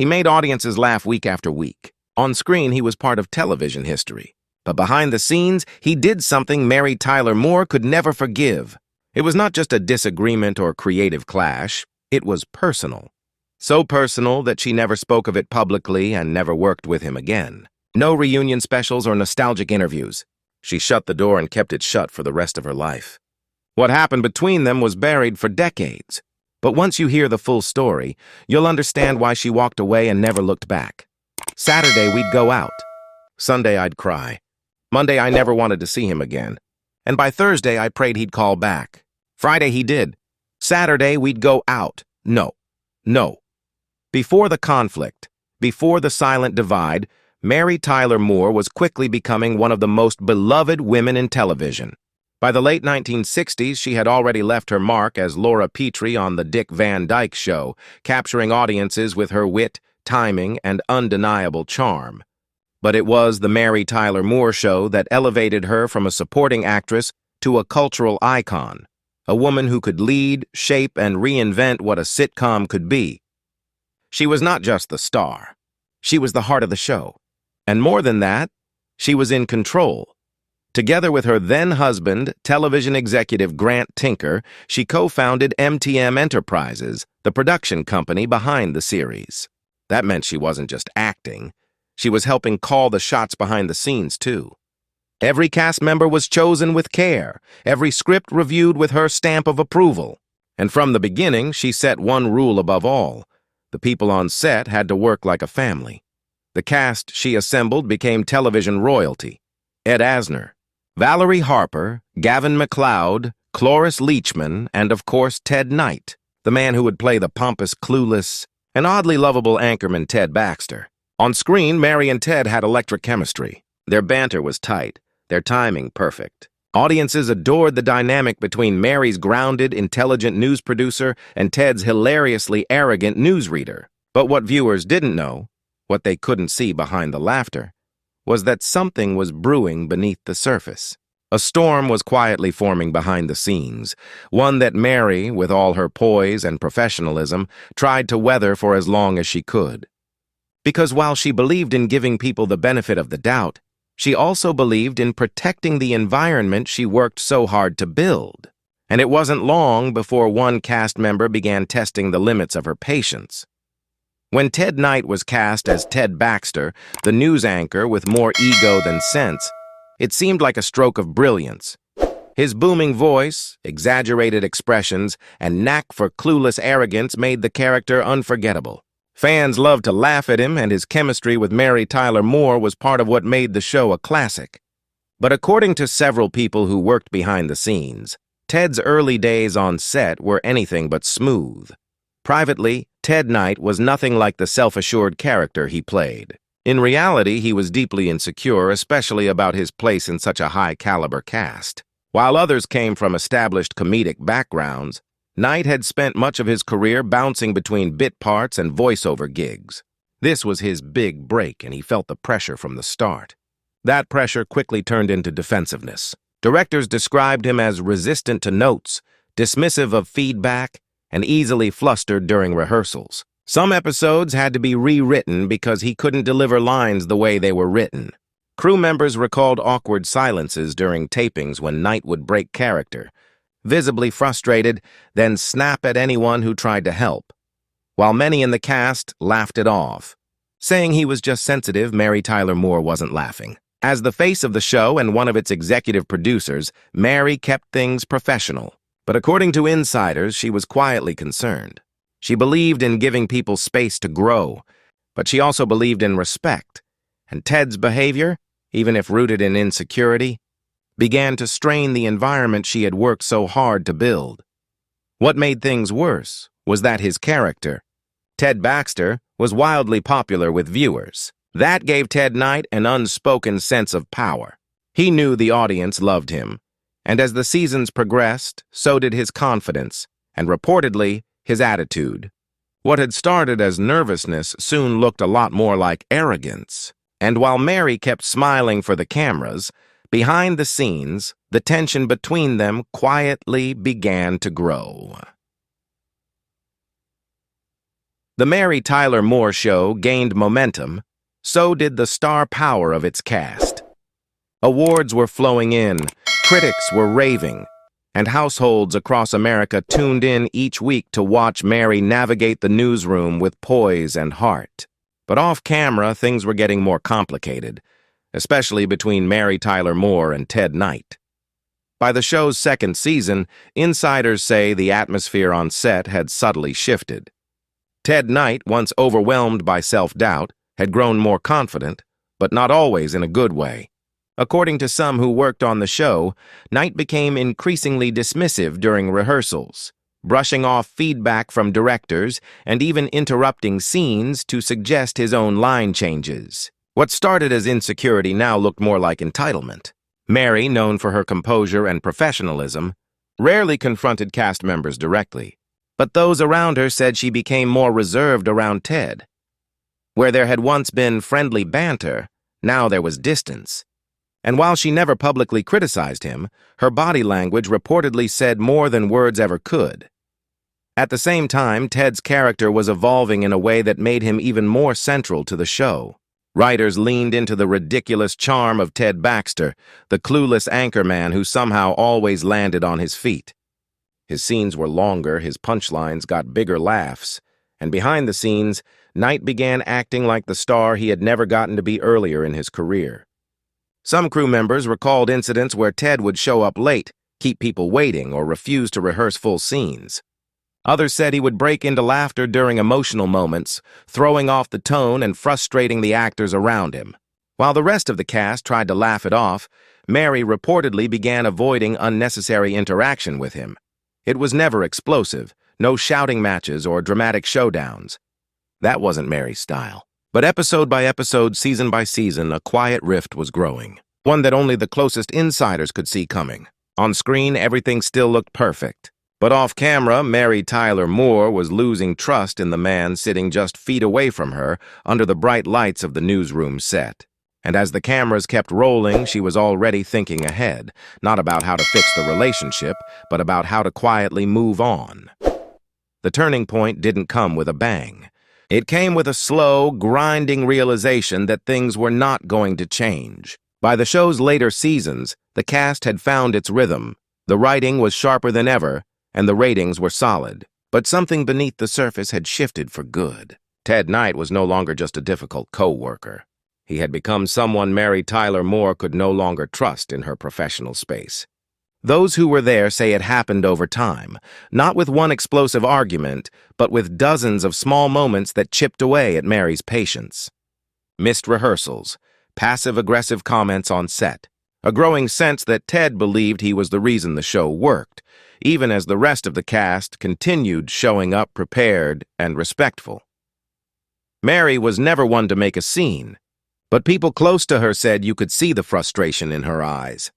He made audiences laugh week after week. On screen, he was part of television history. But behind the scenes, he did something Mary Tyler Moore could never forgive. It was not just a disagreement or creative clash. It was personal. So personal that she never spoke of it publicly and never worked with him again. No reunion specials or nostalgic interviews. She shut the door and kept it shut for the rest of her life. What happened between them was buried for decades. But once you hear the full story, you'll understand why she walked away and never looked back. Saturday, we'd go out. Sunday, I'd cry. Monday, I never wanted to see him again. And by Thursday, I prayed he'd call back. Friday, he did. Saturday, we'd go out. No. Before the conflict, before the silent divide, Mary Tyler Moore was quickly becoming one of the most beloved women in television. By the late 1960s, she had already left her mark as Laura Petrie on The Dick Van Dyke Show, capturing audiences with her wit, timing, and undeniable charm. But it was The Mary Tyler Moore Show that elevated her from a supporting actress to a cultural icon, a woman who could lead, shape, and reinvent what a sitcom could be. She was not just the star. She was the heart of the show. And more than that, she was in control. Together with her then-husband, television executive Grant Tinker, she co-founded MTM Enterprises, the production company behind the series. That meant she wasn't just acting. She was helping call the shots behind the scenes, too. Every cast member was chosen with care, every script reviewed with her stamp of approval. And from the beginning, she set one rule above all. The people on set had to work like a family. The cast she assembled became television royalty. Ed Asner, Valerie Harper, Gavin MacLeod, Cloris Leachman, and of course Ted Knight, the man who would play the pompous, clueless, and oddly lovable anchorman Ted Baxter. On screen, Mary and Ted had electric chemistry. Their banter was tight, their timing perfect. Audiences adored the dynamic between Mary's grounded, intelligent news producer and Ted's hilariously arrogant newsreader. But what viewers didn't know, what they couldn't see behind the laughter, was that something was brewing beneath the surface. A storm was quietly forming behind the scenes, one that Mary, with all her poise and professionalism, tried to weather for as long as she could. Because while she believed in giving people the benefit of the doubt, she also believed in protecting the environment she worked so hard to build. And it wasn't long before one cast member began testing the limits of her patience. When Ted Knight was cast as Ted Baxter, the news anchor with more ego than sense, it seemed like a stroke of brilliance. His booming voice, exaggerated expressions, and knack for clueless arrogance made the character unforgettable. Fans loved to laugh at him, and his chemistry with Mary Tyler Moore was part of what made the show a classic. But according to several people who worked behind the scenes, Ted's early days on set were anything but smooth. Privately, Ted Knight was nothing like the self-assured character he played. In reality, he was deeply insecure, especially about his place in such a high-caliber cast. While others came from established comedic backgrounds, Knight had spent much of his career bouncing between bit parts and voiceover gigs. This was his big break, and he felt the pressure from the start. That pressure quickly turned into defensiveness. Directors described him as resistant to notes, dismissive of feedback, and easily flustered during rehearsals. Some episodes had to be rewritten because he couldn't deliver lines the way they were written. Crew members recalled awkward silences during tapings when Knight would break character, visibly frustrated, then snap at anyone who tried to help. While many in the cast laughed it off. Saying he was just sensitive, Mary Tyler Moore wasn't laughing. As the face of the show and one of its executive producers, Mary kept things professional. But according to insiders, she was quietly concerned. She believed in giving people space to grow, but she also believed in respect. And Ted's behavior, even if rooted in insecurity, began to strain the environment she had worked so hard to build. What made things worse was that his character, Ted Baxter, was wildly popular with viewers. That gave Ted Knight an unspoken sense of power. He knew the audience loved him, and as the seasons progressed, so did his confidence, and reportedly, his attitude. What had started as nervousness soon looked a lot more like arrogance. And while Mary kept smiling for the cameras, behind the scenes, the tension between them quietly began to grow. The Mary Tyler Moore Show gained momentum, so did the star power of its cast. Awards were flowing in, critics were raving, and households across America tuned in each week to watch Mary navigate the newsroom with poise and heart. But off-camera, things were getting more complicated, especially between Mary Tyler Moore and Ted Knight. By the show's second season, insiders say the atmosphere on set had subtly shifted. Ted Knight, once overwhelmed by self-doubt, had grown more confident, but not always in a good way. According to some who worked on the show, Knight became increasingly dismissive during rehearsals, brushing off feedback from directors and even interrupting scenes to suggest his own line changes. What started as insecurity now looked more like entitlement. Mary, known for her composure and professionalism, rarely confronted cast members directly, but those around her said she became more reserved around Ted. Where there had once been friendly banter, now there was distance. And while she never publicly criticized him, her body language reportedly said more than words ever could. At the same time, Ted's character was evolving in a way that made him even more central to the show. Writers leaned into the ridiculous charm of Ted Baxter, the clueless anchorman who somehow always landed on his feet. His scenes were longer, his punchlines got bigger laughs, and behind the scenes, Knight began acting like the star he had never gotten to be earlier in his career. Some crew members recalled incidents where Ted would show up late, keep people waiting, or refuse to rehearse full scenes. Others said he would break into laughter during emotional moments, throwing off the tone and frustrating the actors around him. While the rest of the cast tried to laugh it off, Mary reportedly began avoiding unnecessary interaction with him. It was never explosive, no shouting matches or dramatic showdowns. That wasn't Mary's style. But episode by episode, season by season, a quiet rift was growing, one that only the closest insiders could see coming. On screen, everything still looked perfect. But off-camera, Mary Tyler Moore was losing trust in the man sitting just feet away from her under the bright lights of the newsroom set. And as the cameras kept rolling, she was already thinking ahead, not about how to fix the relationship, but about how to quietly move on. The turning point didn't come with a bang. It came with a slow, grinding realization that things were not going to change. By the show's later seasons, the cast had found its rhythm. The writing was sharper than ever, and the ratings were solid. But something beneath the surface had shifted for good. Ted Knight was no longer just a difficult co-worker. He had become someone Mary Tyler Moore could no longer trust in her professional space. Those who were there say it happened over time, not with one explosive argument, but with dozens of small moments that chipped away at Mary's patience. Missed rehearsals, passive-aggressive comments on set, a growing sense that Ted believed he was the reason the show worked, even as the rest of the cast continued showing up prepared and respectful. Mary was never one to make a scene, but people close to her said you could see the frustration in her eyes.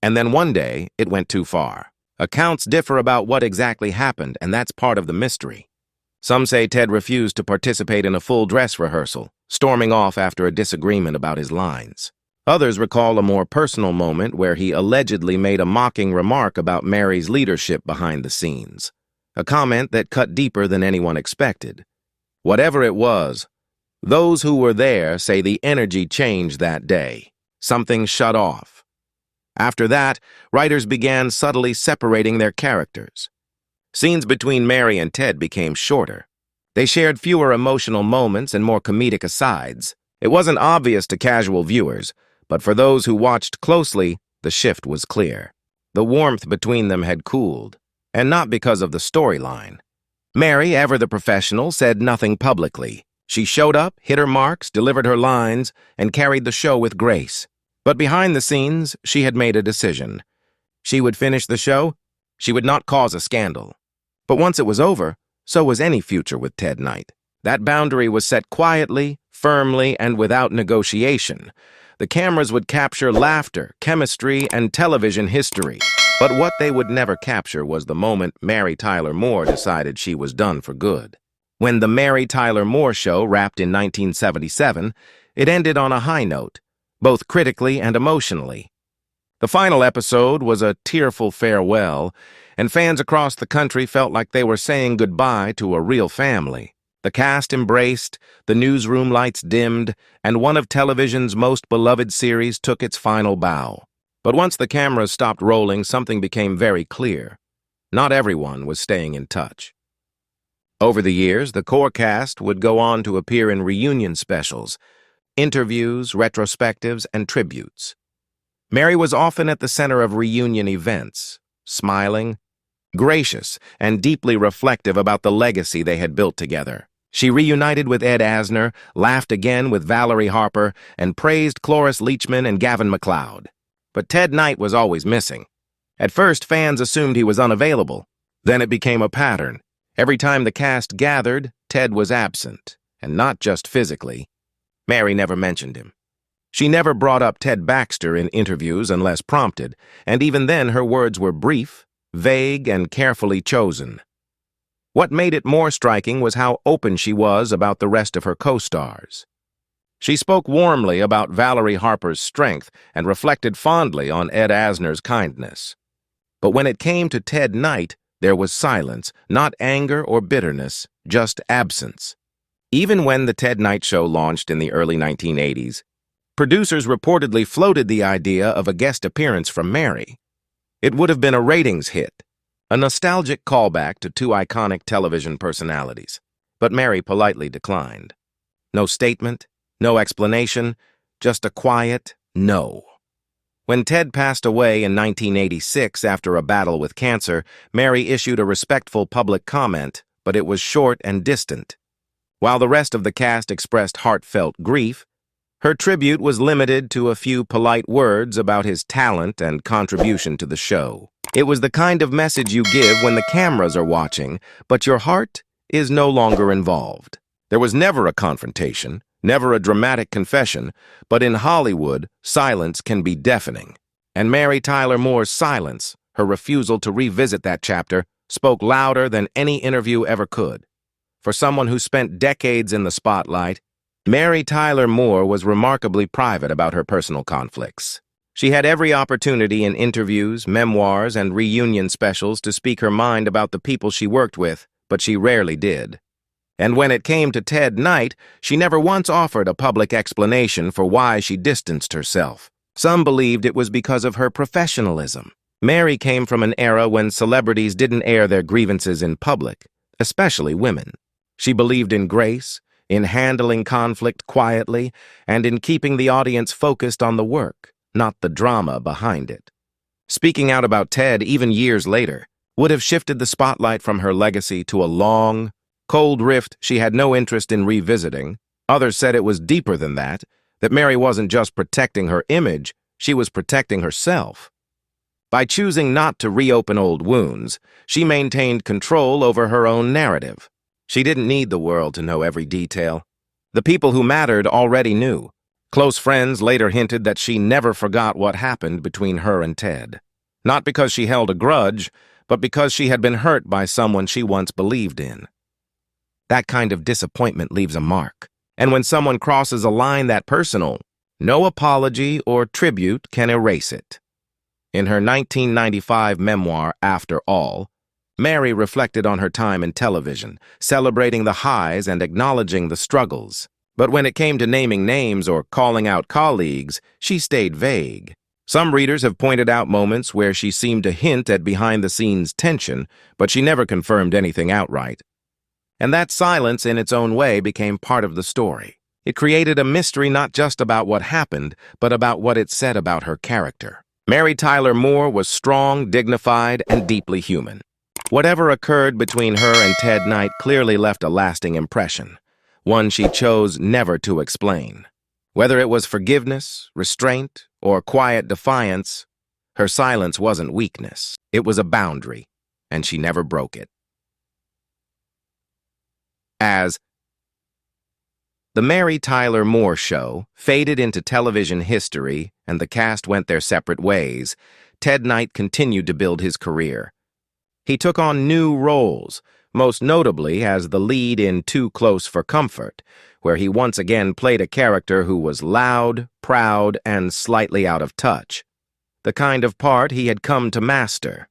And then one day, it went too far. Accounts differ about what exactly happened, and that's part of the mystery. Some say Ted refused to participate in a full dress rehearsal, storming off after a disagreement about his lines. Others recall a more personal moment where he allegedly made a mocking remark about Mary's leadership behind the scenes, a comment that cut deeper than anyone expected. Whatever it was, those who were there say the energy changed that day. Something shut off. After that, writers began subtly separating their characters. Scenes between Mary and Ted became shorter. They shared fewer emotional moments and more comedic asides. It wasn't obvious to casual viewers, but for those who watched closely, the shift was clear. The warmth between them had cooled, and not because of the storyline. Mary, ever the professional, said nothing publicly. She showed up, hit her marks, delivered her lines, and carried the show with grace. But behind the scenes, she had made a decision. She would finish the show. She would not cause a scandal. But once it was over, so was any future with Ted Knight. That boundary was set quietly, firmly, and without negotiation. The cameras would capture laughter, chemistry, and television history. But what they would never capture was the moment Mary Tyler Moore decided she was done for good. When the Mary Tyler Moore Show wrapped in 1977, it ended on a high note, both critically and emotionally. The final episode was a tearful farewell, and fans across the country felt like they were saying goodbye to a real family. The cast embraced, the newsroom lights dimmed, and one of television's most beloved series took its final bow. But once the cameras stopped rolling, something became very clear. Not everyone was staying in touch. Over the years, the core cast would go on to appear in reunion specials, interviews, retrospectives, and tributes. Mary was often at the center of reunion events, smiling, gracious, and deeply reflective about the legacy they had built together. She reunited with Ed Asner, laughed again with Valerie Harper, and praised Cloris Leachman and Gavin MacLeod. But Ted Knight was always missing. At first, fans assumed he was unavailable. Then it became a pattern. Every time the cast gathered, Ted was absent, and not just physically. Mary never mentioned him. She never brought up Ted Baxter in interviews unless prompted, and even then her words were brief, vague, and carefully chosen. What made it more striking was how open she was about the rest of her co-stars. She spoke warmly about Valerie Harper's strength and reflected fondly on Ed Asner's kindness. But when it came to Ted Knight, there was silence, not anger or bitterness, just absence. Even when the Ted Knight Show launched in the early 1980s, producers reportedly floated the idea of a guest appearance from Mary. It would have been a ratings hit, a nostalgic callback to two iconic television personalities. But Mary politely declined. No statement, no explanation, just a quiet no. When Ted passed away in 1986 after a battle with cancer, Mary issued a respectful public comment, but it was short and distant. While the rest of the cast expressed heartfelt grief, her tribute was limited to a few polite words about his talent and contribution to the show. It was the kind of message you give when the cameras are watching, but your heart is no longer involved. There was never a confrontation, never a dramatic confession, but in Hollywood, silence can be deafening. And Mary Tyler Moore's silence, her refusal to revisit that chapter, spoke louder than any interview ever could. For someone who spent decades in the spotlight, Mary Tyler Moore was remarkably private about her personal conflicts. She had every opportunity in interviews, memoirs, and reunion specials to speak her mind about the people she worked with, but she rarely did. And when it came to Ted Knight, she never once offered a public explanation for why she distanced herself. Some believed it was because of her professionalism. Mary came from an era when celebrities didn't air their grievances in public, especially women. She believed in grace, in handling conflict quietly, and in keeping the audience focused on the work, not the drama behind it. Speaking out about Ted, even years later, would have shifted the spotlight from her legacy to a long, cold rift she had no interest in revisiting. Others said it was deeper than that Mary wasn't just protecting her image, she was protecting herself. By choosing not to reopen old wounds, she maintained control over her own narrative. She didn't need the world to know every detail. The people who mattered already knew. Close friends later hinted that she never forgot what happened between her and Ted. Not because she held a grudge, but because she had been hurt by someone she once believed in. That kind of disappointment leaves a mark. And when someone crosses a line that personal, no apology or tribute can erase it. In her 1995 memoir, After All, Mary reflected on her time in television, celebrating the highs and acknowledging the struggles. But when it came to naming names or calling out colleagues, she stayed vague. Some readers have pointed out moments where she seemed to hint at behind-the-scenes tension, but she never confirmed anything outright. And that silence in its own way became part of the story. It created a mystery not just about what happened, but about what it said about her character. Mary Tyler Moore was strong, dignified, and deeply human. Whatever occurred between her and Ted Knight clearly left a lasting impression, one she chose never to explain. Whether it was forgiveness, restraint, or quiet defiance, her silence wasn't weakness. It was a boundary, and she never broke it. As the Mary Tyler Moore Show faded into television history and the cast went their separate ways, Ted Knight continued to build his career. He took on new roles, most notably as the lead in Too Close for Comfort, where he once again played a character who was loud, proud, and slightly out of touch. The kind of part he had come to master.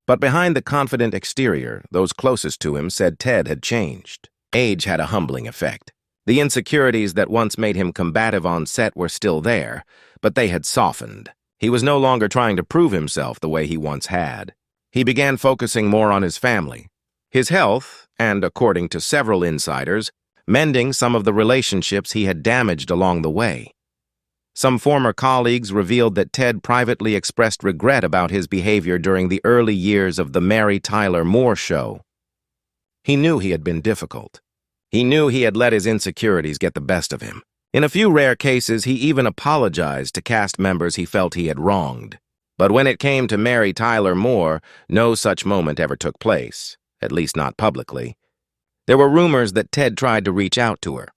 But behind the confident exterior, those closest to him said Ted had changed. Age had a humbling effect. The insecurities that once made him combative on set were still there, but they had softened. He was no longer trying to prove himself the way he once had. He began focusing more on his family, his health, and, according to several insiders, mending some of the relationships he had damaged along the way. Some former colleagues revealed that Ted privately expressed regret about his behavior during the early years of the Mary Tyler Moore Show. He knew he had been difficult. He knew he had let his insecurities get the best of him. In a few rare cases, he even apologized to cast members he felt he had wronged. But when it came to Mary Tyler Moore, no such moment ever took place, at least not publicly. There were rumors that Ted tried to reach out to her.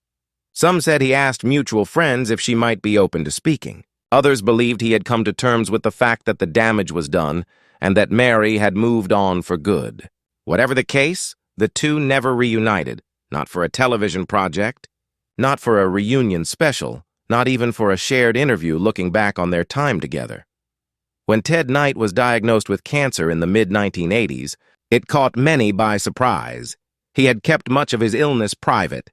Some said he asked mutual friends if she might be open to speaking. Others believed he had come to terms with the fact that the damage was done and that Mary had moved on for good. Whatever the case, the two never reunited, not for a television project, not for a reunion special, not even for a shared interview looking back on their time together. When Ted Knight was diagnosed with cancer in the mid-1980s, it caught many by surprise. He had kept much of his illness private,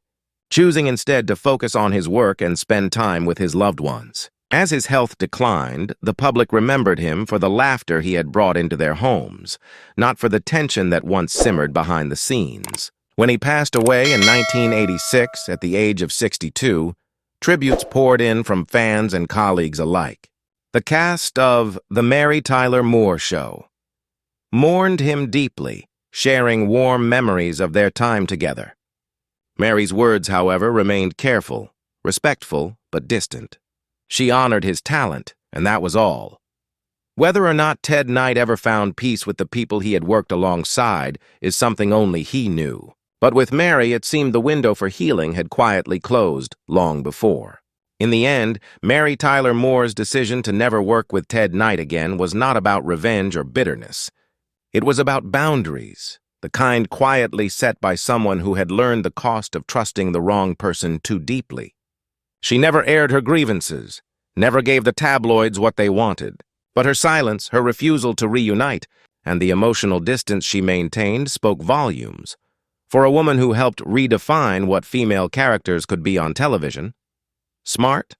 choosing instead to focus on his work and spend time with his loved ones. As his health declined, the public remembered him for the laughter he had brought into their homes, not for the tension that once simmered behind the scenes. When he passed away in 1986 at the age of 62, tributes poured in from fans and colleagues alike. The cast of The Mary Tyler Moore Show mourned him deeply, sharing warm memories of their time together. Mary's words, however, remained careful, respectful, but distant. She honored his talent, and that was all. Whether or not Ted Knight ever found peace with the people he had worked alongside is something only he knew. But with Mary, it seemed the window for healing had quietly closed long before. In the end, Mary Tyler Moore's decision to never work with Ted Knight again was not about revenge or bitterness. It was about boundaries, the kind quietly set by someone who had learned the cost of trusting the wrong person too deeply. She never aired her grievances, never gave the tabloids what they wanted. But her silence, her refusal to reunite, and the emotional distance she maintained spoke volumes. For a woman who helped redefine what female characters could be on television, smart,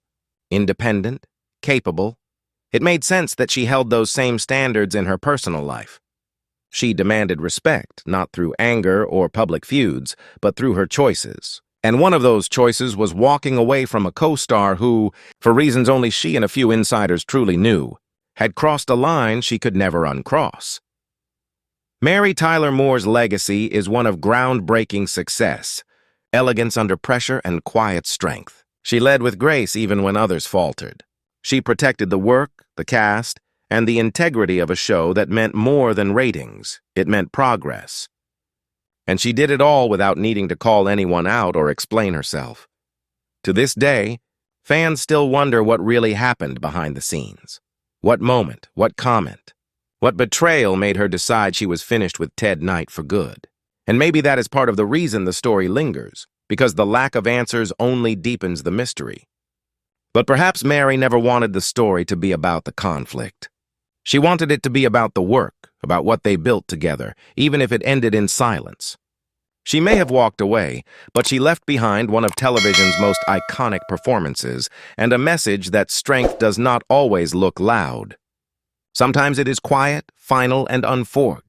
independent, capable, it made sense that she held those same standards in her personal life. She demanded respect, not through anger or public feuds, but through her choices. And one of those choices was walking away from a co-star who, for reasons only she and a few insiders truly knew, had crossed a line she could never uncross. Mary Tyler Moore's legacy is one of groundbreaking success, elegance under pressure, and quiet strength. She led with grace even when others faltered. She protected the work, the cast, and the integrity of a show that meant more than ratings. It meant progress. And she did it all without needing to call anyone out or explain herself. To this day, fans still wonder what really happened behind the scenes. What moment, what comment, what betrayal made her decide she was finished with Ted Knight for good? And maybe that is part of the reason the story lingers, because the lack of answers only deepens the mystery. But perhaps Mary never wanted the story to be about the conflict. She wanted it to be about the work, about what they built together, even if it ended in silence. She may have walked away, but she left behind one of television's most iconic performances and a message that strength does not always look loud. Sometimes it is quiet, final, and unforked.